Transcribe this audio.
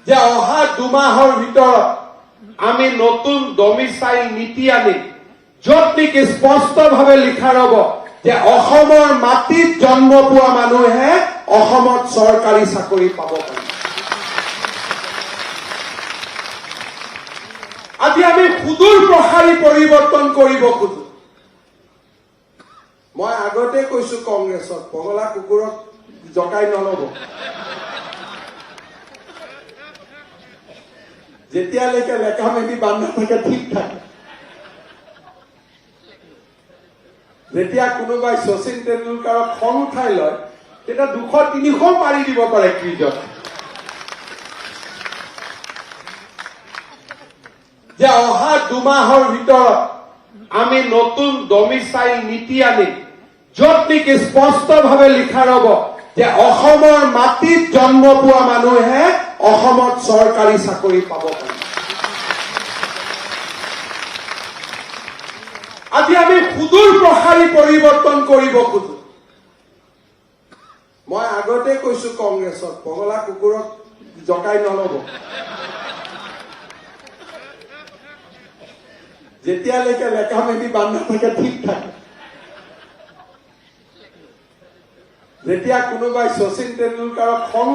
যে অহা 2 মাহৰ ভিতৰত আমি নতুন ডমিচাইল নীতি আনিম, য'ত নেকি স্পষ্টভাৱে লিখা ৰ'ব যে অসমৰ মাটিত জন্ম পোৱা মানুহে অসমত চৰকাৰী চাকৰি পাব পাৰে। আজি আমি সুদূৰ প্ৰসাৰী পৰিৱৰ্তন কৰিব খোজো। মই আগতে কৈছো কংগ্ৰেছক, পগলা কুকুৰক জকাই নলব। যেতিয়ালৈকে লেখা মেলি বান্ধা থাকে ঠিক থাকে। যেতিয়া কোনোবাই শচীন তেণ্ডুলকাৰক খং উঠাই লয়, তেতিয়া 200-300 মাৰি দিব পাৰে ক্ৰিজত। যে অহা 2 মাহৰ ভিতৰত আমি নতুন ডমিচাইল নীতি আনিম, য'ত নেকি স্পষ্টভাৱে লিখা ৰ'ব যে অসমৰ মাটিত জন্ম পোৱা মানুহে অসমত চৰকাৰী চাকৰি পাব পাৰে। আজি আমি সুদূৰ প্ৰসাৰী পৰিৱৰ্তন কৰিব খোজো। মই আগতে কৈছো কংগ্ৰেছক, পগলা কুকুৰক জকাই নলব। যেতিয়ালৈকে লেখা মেলি বান্ধা থাকে ঠিক থাকে। যেতিয়া কোনোবাই শচীন তেণ্ডুলকাৰক খং